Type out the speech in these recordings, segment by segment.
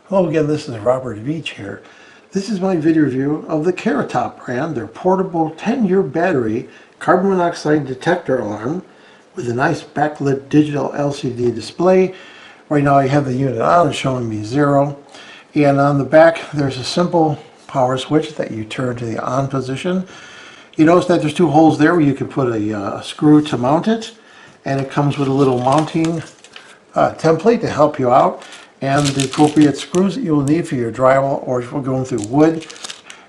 Hello again, this is Robert Veach here. This is my video review of the KARUOTOP brand, their portable 10-year battery carbon monoxide detector alarm with a nice backlit digital LCD display. Right now I have the unit on, it's showing me 0. And on the back there's a simple power switch that you turn to the on position. You notice that there's two holes there where you can put a screw to mount it, and it comes with a little mounting template to help you out, and the appropriate screws that you will need for your drywall or if you're going through wood.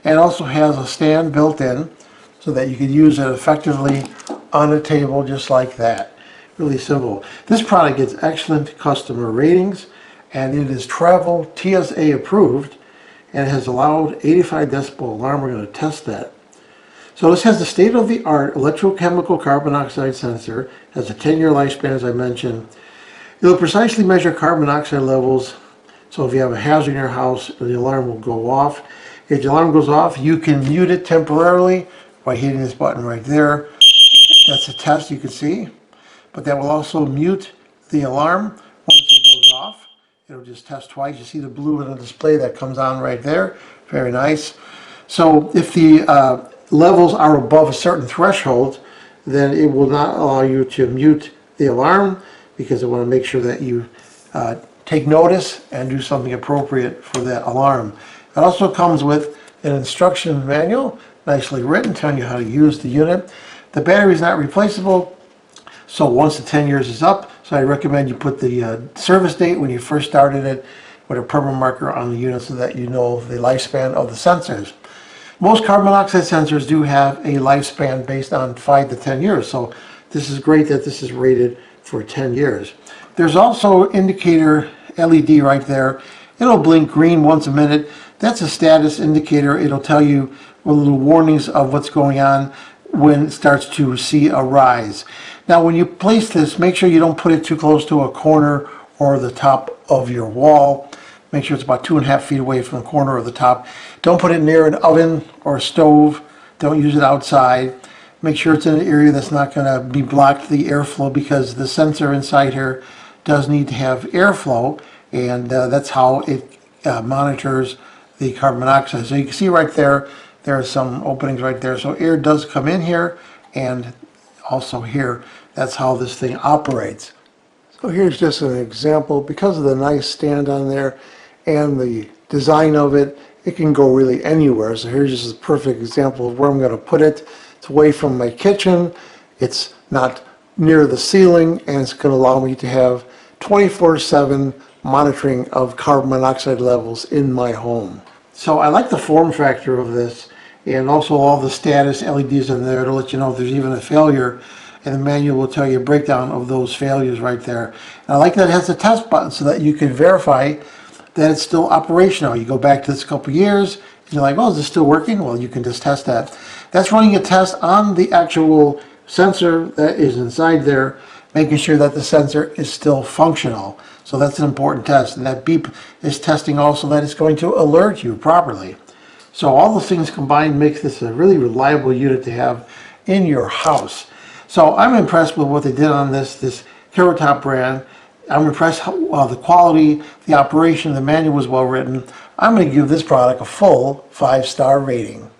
And also has a stand built in so that you can use it effectively on a table just like that. Really simple. This product gets excellent customer ratings, and it is travel TSA approved, and it has a loud 85 decibel alarm. We're going to test that. So this has the state-of-the-art electrochemical carbon monoxide sensor. It has a 10-year lifespan, as I mentioned. It'll precisely measure carbon monoxide levels, so if you have a hazard in your house, the alarm will go off. If the alarm goes off, you can mute it temporarily by hitting this button right there. That's a test you can see, but that will also mute the alarm once it goes off. It'll just test twice. You see the blue in the display that comes on right there. Very nice. So if the levels are above a certain threshold, then it will not allow you to mute the alarm, because I want to make sure that you take notice and do something appropriate for that alarm. It also comes with an instruction manual, nicely written, telling you how to use the unit. The battery is not replaceable, so once the 10 years is up, so I recommend you put the service date when you first started it with a permanent marker on the unit so that you know the lifespan of the sensors. Most carbon monoxide sensors do have a lifespan based on 5 to 10 years, so this is great that this is rated for 10 years. There's also indicator LED right there. It'll blink green once a minute. That's a status indicator. It'll tell you little warnings of what's going on when it starts to see a rise. Now when you place this, make sure you don't put it too close to a corner or the top of your wall. Make sure it's about 2.5 feet away from the corner or the top. Don't put it near an oven or a stove. Don't use it outside. Make sure it's in an area that's not going to be blocked the airflow, because the sensor inside here does need to have airflow, and that's how it monitors the carbon monoxide. So you can see right there, there are some openings right there. So air does come in here and also here. That's how this thing operates. So here's just an example. Because of the nice stand on there and the design of it, it can go really anywhere. So here's just a perfect example of where I'm going to put it. It's away from my kitchen, it's not near the ceiling, and it's going to allow me to have 24/7 monitoring of carbon monoxide levels in my home. So I like the form factor of this, and also all the status LEDs in there to let you know if there's even a failure, and the manual will tell you a breakdown of those failures right there. And I like that it has a test button so that you can verify that it's still operational. You go back to this a couple years, and you're like, oh, is this still working? Well, you can just test that. That's running a test on the actual sensor that is inside there, making sure that the sensor is still functional. So that's an important test. And that beep is testing also that it's going to alert you properly. So all those things combined makes this a really reliable unit to have in your house. So I'm impressed with what they did on this KARUOTOP brand. I'm impressed how the quality, the operation, the manual was well written. I'm going to give this product a full 5-star rating.